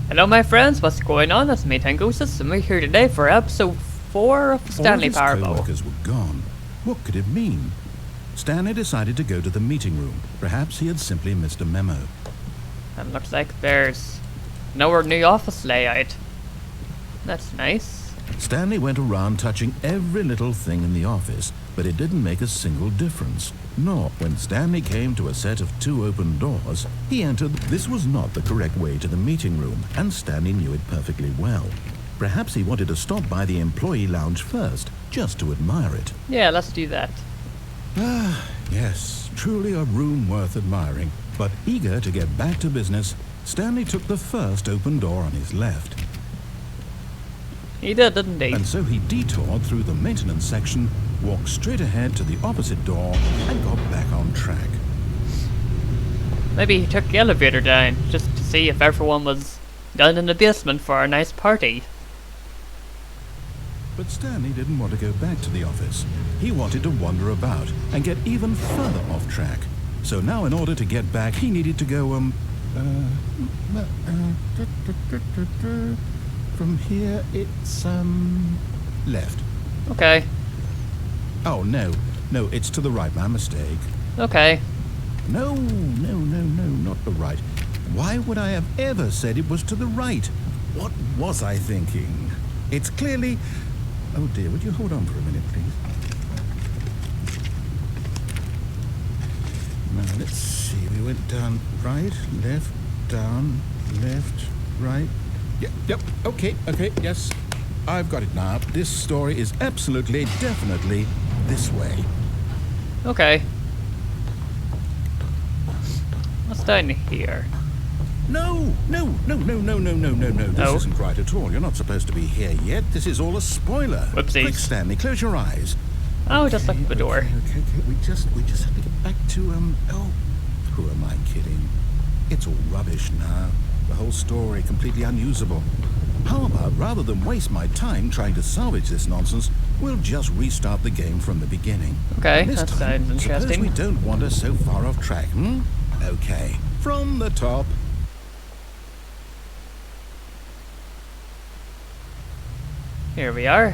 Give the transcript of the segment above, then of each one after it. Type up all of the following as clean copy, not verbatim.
Hello my friends, what's going on? It's me Tangociss and we're here today for episode 4 of the Stanley All his Powerball. co-workers were gone. What could it mean? Stanley decided to go to the meeting room. Perhaps he had simply missed a memo. And looks like there's no new office layout. That's nice. Stanley went around touching every little thing in the office, but it didn't make a single difference. Nor, when Stanley came to a set of 2 open doors, he entered. This was not the correct way to the meeting room, and Stanley knew it perfectly well. Perhaps he wanted to stop by the employee lounge first, just to admire it. Yeah, let's do that. Ah, yes, truly a room worth admiring. But eager to get back to business, Stanley took the first open door on his left. He did, didn't he? And so he detoured through the maintenance section, walked straight ahead to the opposite door, and got back on track. Maybe he took the elevator down, just to see if everyone was down in the basement for a nice party. But Stanley didn't want to go back to the office. He wanted to wander about and get even further off track. So now in order to get back, he needed to go, from here, it's, left. Okay. Oh, no, it's to the right, my mistake. Okay. No, not the right. Why would I have ever said it was to the right? What was I thinking? It's clearly... Oh dear, would you hold on for a minute, please? Now, let's see, we went down right, left, down, left, right. Yep, okay, yes. I've got it now. This story is absolutely, definitely this way. Okay. What's down here? No. This isn't right at all. You're not supposed to be here yet. This is all a spoiler. Whoopsies. Quick, Stanley, close your eyes. Oh, just look at the door. Okay. We just have to get back to, oh, who am I kidding? It's all rubbish now. The whole story completely unusable. How about, rather than waste my time trying to salvage this nonsense, we'll just restart the game from the beginning. Okay, This that time, sounds suppose interesting. we don't wander so far off track, hmm? Okay, from the top. Here we are.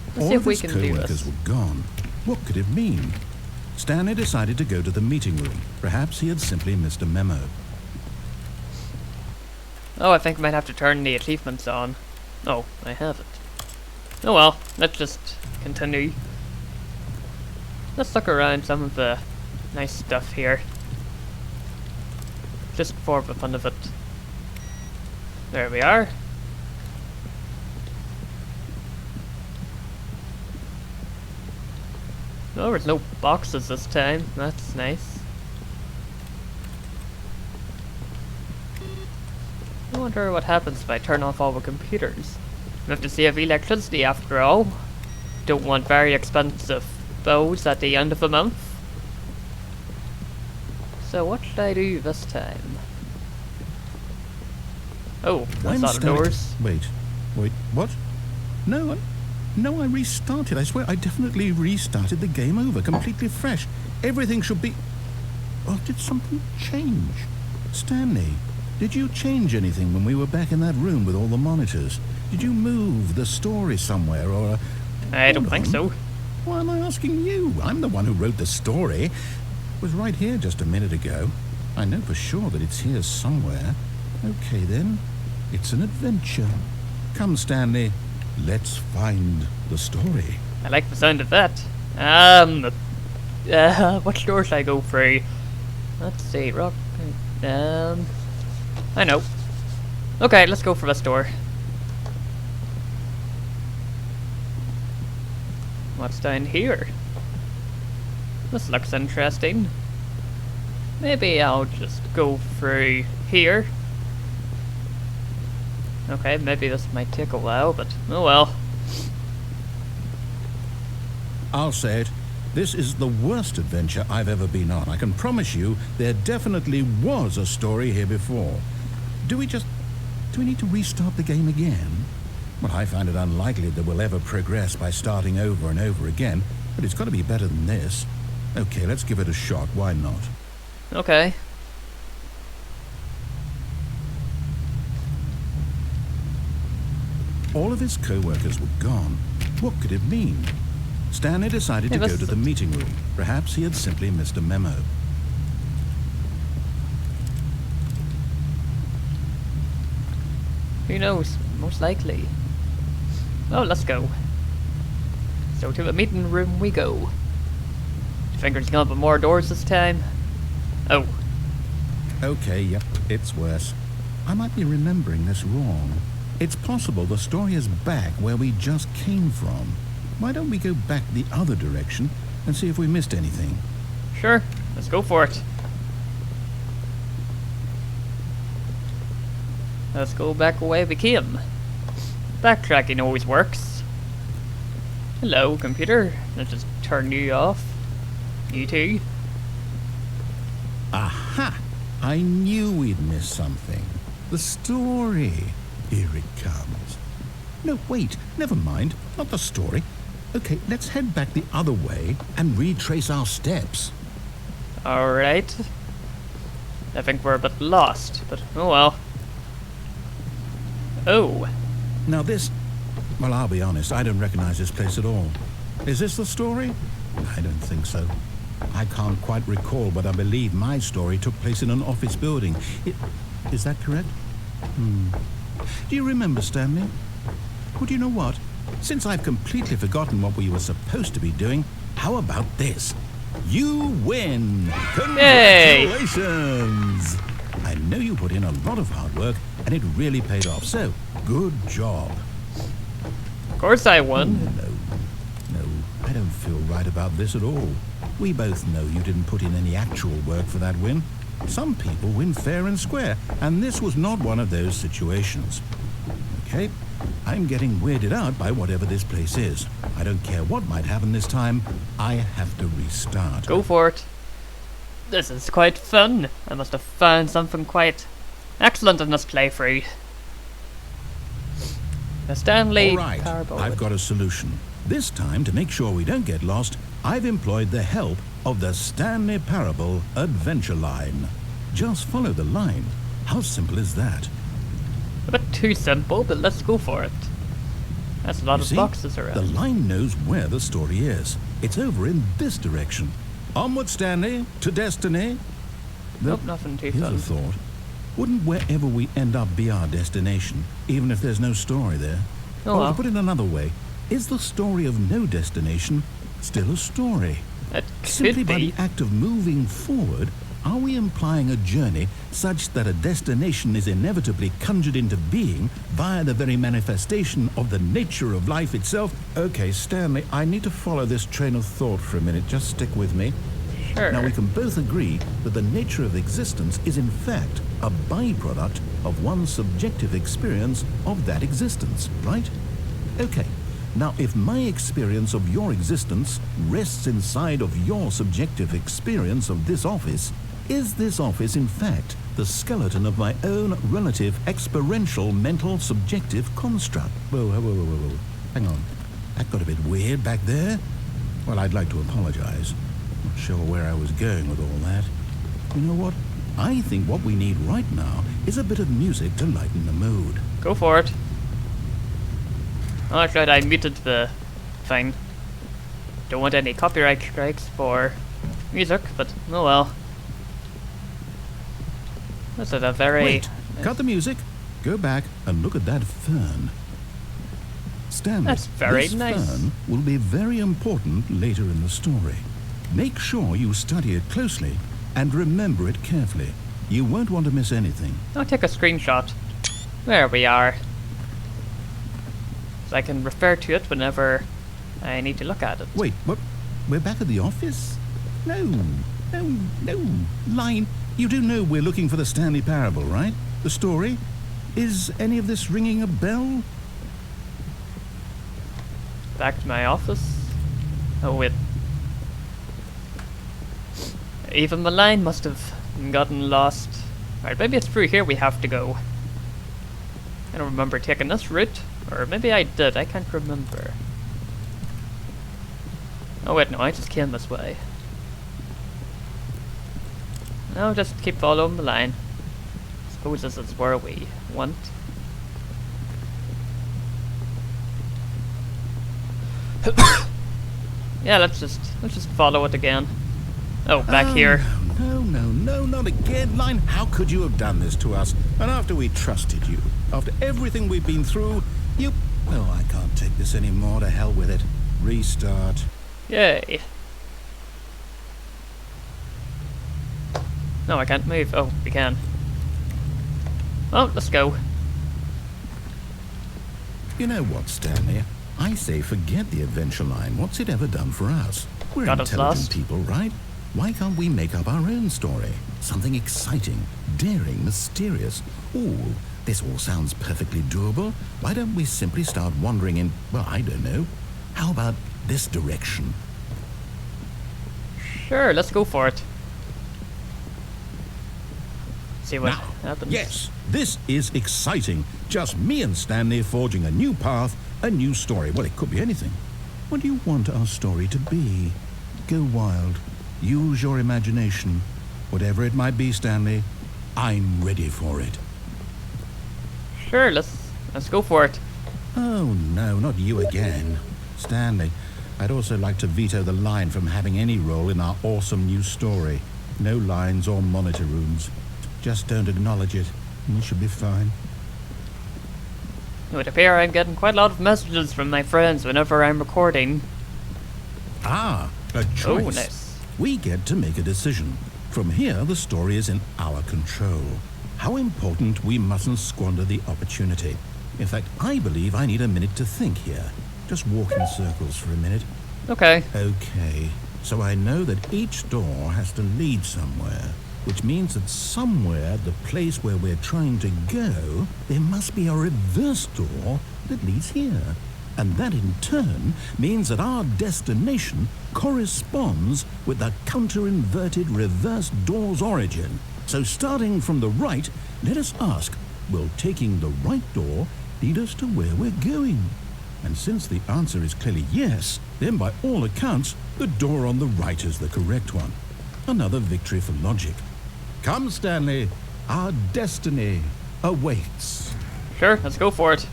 Let's All see if of we his can do co-workers this. were gone. What could it mean? Stanley decided to go to the meeting room. Perhaps he had simply missed a memo. Oh, I think I might have to turn the achievements on. Oh, I haven't. Oh well, let's just continue. Let's look around some of the nice stuff here. Just for the fun of it. There we are. Oh, there's no boxes this time. That's nice. I wonder what happens if I turn off all the computers. We have to save electricity after all. Don't want very expensive bills at the end of the month. So what should I do this time? Oh, that's out of doors. Wait, what? No, I restarted. I swear I definitely restarted the game over, completely fresh. Everything should be... Oh, did something change? Stanley, did you change anything when we were back in that room with all the monitors? Did you move the story somewhere, or... I don't think so. Why am I asking you? I'm the one who wrote the story. It was right here just a minute ago. I know for sure that it's here somewhere. Okay, then. It's an adventure. Come, Stanley. Let's find the story. I like the sound of that. What door should I go through? Let's see, rock. I know. Okay, let's go for this door. What's down here? This looks interesting. Maybe I'll just go through here. Okay, maybe this might take a while, but oh well. I'll say it. This is the worst adventure I've ever been on. I can promise you there definitely was a story here before. Do we need to restart the game again? Well, I find it unlikely that we'll ever progress by starting over and over again, but it's got to be better than this. Okay, let's give it a shot. Why not? Okay. All of his co-workers were gone. What could it mean? Stanley decided to go to the meeting room. Perhaps he had simply missed a memo. Who knows? Most likely. Oh, let's go. So to the meeting room we go. Fingers gonna open more doors this time. Oh. Okay, yep, it's worse. I might be remembering this wrong. It's possible the story is back where we just came from. Why don't we go back the other direction and see if we missed anything? Sure, let's go for it. Let's go back where we came. Backtracking always works. Hello, computer. Let's just turn you off. You too. Aha! I knew we'd miss something. The story. Here it comes. No, wait, never mind. Not the story. Okay, let's head back the other way and retrace our steps. Alright. I think we're a bit lost, but oh well. Oh. Now this... Well, I'll be honest, I don't recognize this place at all. Is this the story? I don't think so. I can't quite recall, but I believe my story took place in an office building. Is that correct? Do you remember, Stanley? Well, do you know what? Since I've completely forgotten what we were supposed to be doing, how about this? You win! Congratulations! Hey. I know you put in a lot of hard work, and it really paid off, so good job. Of course I won. No, I don't feel right about this at all. We both know you didn't put in any actual work for that win. Some people win fair and square, and this was not one of those situations. Okay, I'm getting weirded out by whatever this place is. I don't care what might happen this time. I have to restart. Go for it. This is quite fun. I must have found something quite excellent in this playthrough. The Stanley All right, Parable. I've got a solution. This time, to make sure we don't get lost, I've employed the help of the Stanley Parable Adventure Line. Just follow the line. How simple is that? A bit too simple, but let's go for it. That's a lot of boxes around. The line knows where the story is. It's over in this direction. Onward, Stanley, to destiny. Nope, nothing too Here's fun. a thought. Wouldn't wherever we end up be our destination, even if there's no story there? Oh, or well. to put it another way, is the story of no destination still a story? It Simply could by be. the act of moving forward, are we implying a journey such that a destination is inevitably conjured into being via the very manifestation of the nature of life itself? Okay, Stanley, I need to follow this train of thought for a minute. Just stick with me. Sure. Now, we can both agree that the nature of existence is in fact a byproduct of one's subjective experience of that existence, right? Okay. Now, if my experience of your existence rests inside of your subjective experience of this office, is this office, in fact, the skeleton of my own relative experiential mental subjective construct? Whoa. Hang on. That got a bit weird back there. Well, I'd like to apologize. Not sure where I was going with all that. You know what? I think what we need right now is a bit of music to lighten the mood. Go for it. Oh, that's right, I muted the thing. Don't want any copyright strikes for music, but oh well. This is a very... Wait, cut the music. Go back and look at that fern. Stanley, That's very this nice. fern will be very important later in the story. Make sure you study it closely and remember it carefully. You won't want to miss anything. I'll take a screenshot. There we are. So I can refer to it whenever I need to look at it. Wait, what? We're back at the office? No. Line, you do know we're looking for the Stanley Parable, right? The story? Is any of this ringing a bell? Back to my office. Oh wait. Even the line must have gotten lost. Alright, maybe it's through here we have to go. I don't remember taking this route. Or maybe I did, I can't remember. Oh wait, no, I just came this way. No, just keep following the line. Suppose this is where we want. Yeah, let's just follow it again. Oh, back here. No, not again, Line. How could you have done this to us? And after we trusted you, after everything we've been through, you... Oh, I can't take this anymore. To hell with it. Restart. Yay. No, I can't move. Oh, we can. Oh, let's go. You know what, Stanley? I say forget the adventure line. What's it ever done for us? We're Got us intelligent lost. people, right? Why can't we make up our own story? Something exciting, daring, mysterious. Ooh, this all sounds perfectly doable. Why don't we simply start wandering in, well, I don't know. How about this direction? Sure, let's go for it. See what Now, happens. yes, this is exciting. Just me and Stanley forging a new path, a new story. Well, it could be anything. What do you want our story to be? Go wild. Use your imagination. Whatever it might be, Stanley, I'm ready for it. Sure, let's go for it. Oh, no, not you again. Stanley, I'd also like to veto the line from having any role in our awesome new story. No lines or monitor rooms. Just don't acknowledge it. We should be fine. It would appear I'm getting quite a lot of messages from my friends whenever I'm recording. Ah, a choice. Oh, nice. We get to make a decision. From here, the story is in our control. How important we mustn't squander the opportunity. In fact, I believe I need a minute to think here. Just walk in circles for a minute. Okay. Okay, so I know that each door has to lead somewhere, which means that somewhere at the place where we're trying to go, there must be a reverse door that leads here. And that in turn means that our destination corresponds with the counter-inverted reverse door's origin. So starting from the right, let us ask, will taking the right door lead us to where we're going? And since the answer is clearly yes, then by all accounts, the door on the right is the correct one. Another victory for logic. Come, Stanley, our destiny awaits. Sure, let's go for it.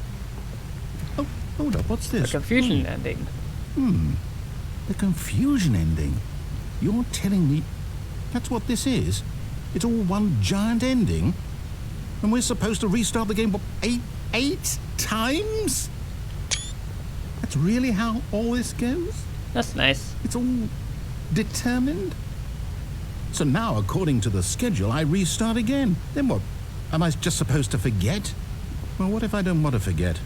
Oh, hold up, what's The this? confusion ending. The confusion ending. You're telling me that's what this is? It's all one giant ending? And we're supposed to restart the game, what, eight times? That's really how all this goes? That's nice. It's all determined? So now, according to the schedule, I restart again. Then what? Am I just supposed to forget? Well, what if I don't want to forget?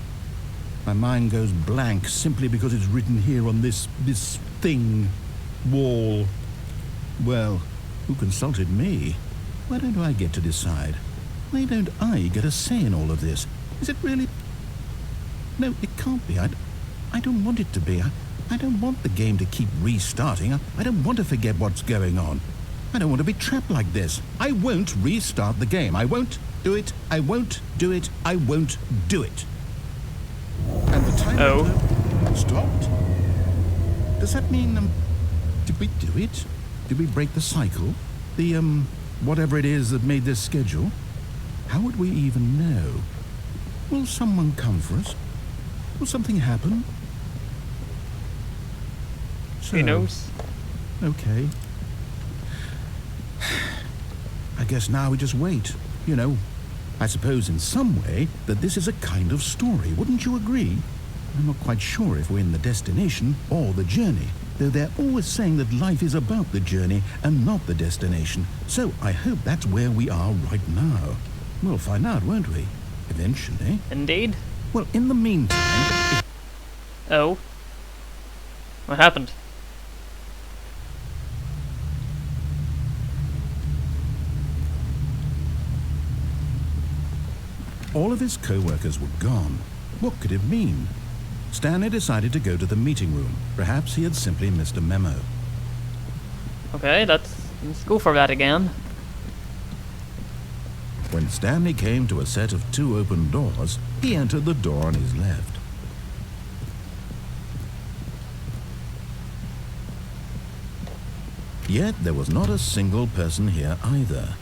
My mind goes blank simply because it's written here on this thing, wall. Well, who consulted me? Why don't I get to decide? Why don't I get a say in all of this? Is it really? No, it can't be. I don't want it to be. I don't want the game to keep restarting. I don't want to forget what's going on. I don't want to be trapped like this. I won't restart the game. I won't do it. I won't do it. I won't do it. And the timer stopped. Does that mean, did we do it? Did we break the cycle? The, whatever it is that made this schedule? How would we even know? Will someone come for us? Will something happen? So, Who knows? okay. I guess now we just wait. You know, I suppose in some way that this is a kind of story. Wouldn't you agree? I'm not quite sure if we're in the destination or the journey, though they're always saying that life is about the journey and not the destination. So I hope that's where we are right now. We'll find out, won't we? Eventually. Indeed. Well, in the meantime... Oh. What happened? All of his co-workers were gone. What could it mean? Stanley decided to go to the meeting room. Perhaps he had simply missed a memo. Okay, let's go for that again. When Stanley came to a set of 2 open doors, he entered the door on his left. Yet there was not a single person here either.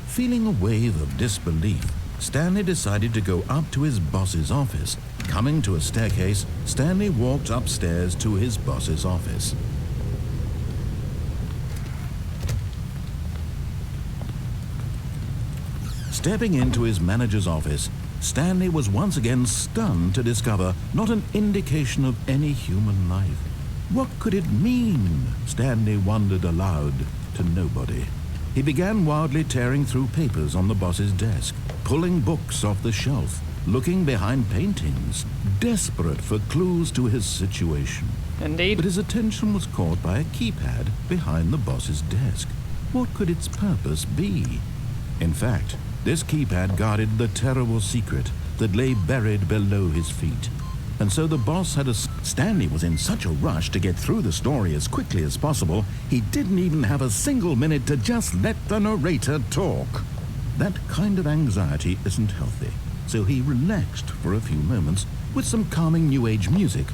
Feeling a wave of disbelief, Stanley decided to go up to his boss's office Coming to a staircase, Stanley walked upstairs to his boss's office. Stepping into his manager's office, Stanley was once again stunned to discover not an indication of any human life. What could it mean? Stanley wondered aloud to nobody. He began wildly tearing through papers on the boss's desk, pulling books off the shelf, looking behind paintings, desperate for clues to his situation. Indeed. But his attention was caught by a keypad behind the boss's desk. What could its purpose be? In fact, this keypad guarded the terrible secret that lay buried below his feet. And so the boss had Stanley was in such a rush to get through the story as quickly as possible, he didn't even have a single minute to just let the narrator talk. That kind of anxiety isn't healthy, so he relaxed for a few moments with some calming New Age music.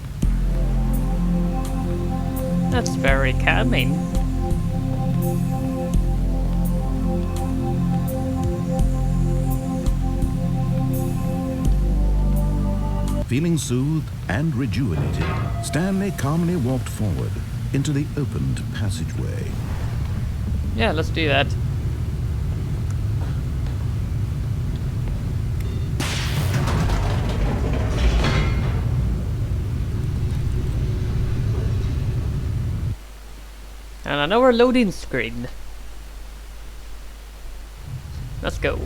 That's very calming. Feeling soothed and rejuvenated, Stanley calmly walked forward into the opened passageway. Yeah, let's do that. And another loading screen. Let's go.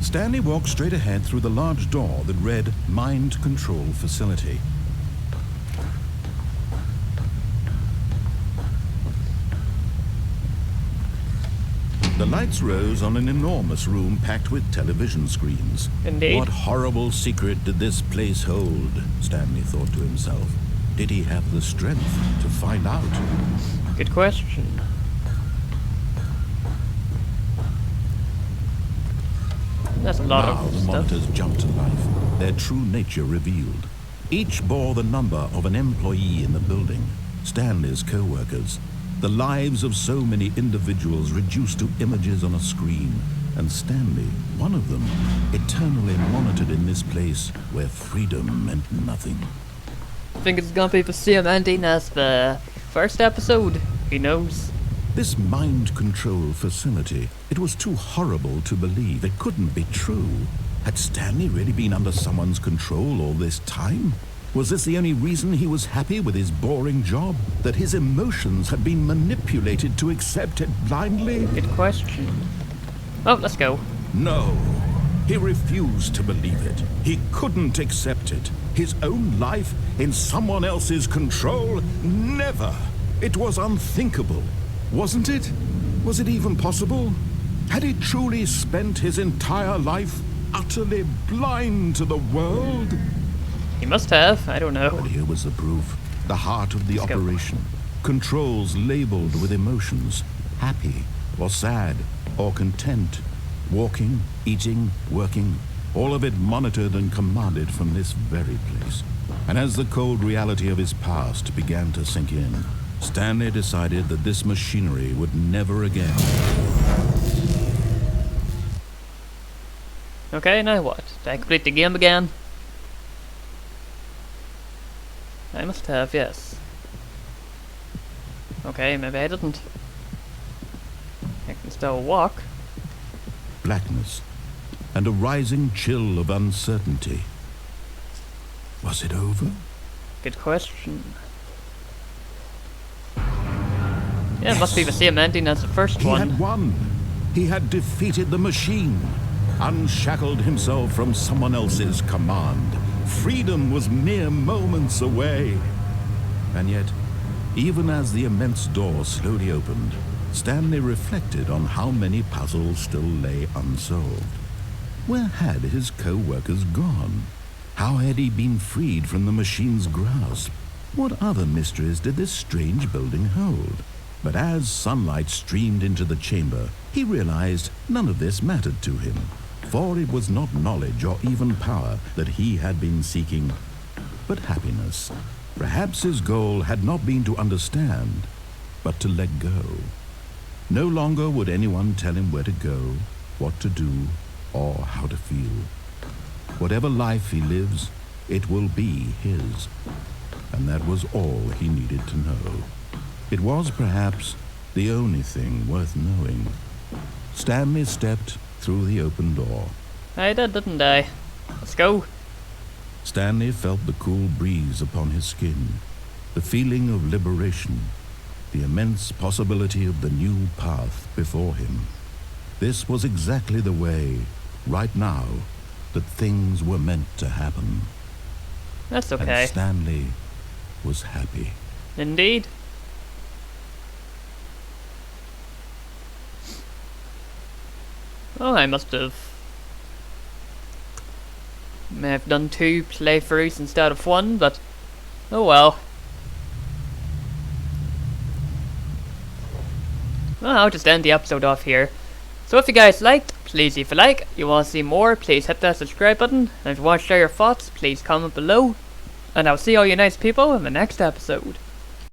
Stanley walked straight ahead through the large door that read Mind Control Facility. The lights rose on an enormous room packed with television screens. Indeed. What horrible secret did this place hold? Stanley thought to himself. Did he have the strength to find out? Good question. That's a lot Now of the stuff. monitors jumped to life, their true nature revealed. Each bore the number of an employee in the building, Stanley's co-workers. The lives of so many individuals reduced to images on a screen, and Stanley, one of them, eternally monitored in this place where freedom meant nothing. I think it's gonna be the same ending as the first episode. Who knows? This mind control facility, it was too horrible to believe. It couldn't be true. Had Stanley really been under someone's control all this time? Was this the only reason he was happy with his boring job? That his emotions had been manipulated to accept it blindly? Good question. Oh, let's go. No. He refused to believe it. He couldn't accept it. His own life in someone else's control? Never. It was unthinkable. Wasn't it? Was it even possible? Had he truly spent his entire life utterly blind to the world? He must have. I don't know. But here was the proof. The heart of the Let's go. operation. Controls labeled with emotions. Happy or sad or content. Walking, eating, working. All of it monitored and commanded from this very place. And as the cold reality of his past began to sink in, Stanley decided that this machinery would never again. Okay, now what? Did I complete the game again? I must have, yes. Okay, maybe I didn't. I can still walk. Blackness and a rising chill of uncertainty. Was it over? Good question. Yeah, it must be the same ending as the first He one. had won. He had defeated the machine, unshackled himself from someone else's command. Freedom was mere moments away. And yet, even as the immense door slowly opened, Stanley reflected on how many puzzles still lay unsolved. Where had his co-workers gone? How had he been freed from the machine's grasp? What other mysteries did this strange building hold? But as sunlight streamed into the chamber, he realized none of this mattered to him, for it was not knowledge or even power that he had been seeking, but happiness. Perhaps his goal had not been to understand, but to let go. No longer would anyone tell him where to go, what to do, or how to feel. Whatever life he lives, it will be his. And that was all he needed to know. It was perhaps the only thing worth knowing. Stanley stepped through the open door. I did, didn't I? Let's go. Stanley felt the cool breeze upon his skin, the feeling of liberation, the immense possibility of the new path before him. This was exactly the way, right now, that things were meant to happen. That's okay. And Stanley was happy. Indeed. Oh, I may have done 2 playthroughs instead of 1, but oh well. Well, I'll just end the episode off here. So if you guys liked, please leave a like. You want to see more, please hit that subscribe button. And if you want to share your thoughts, please comment below. And I'll see all you nice people in the next episode.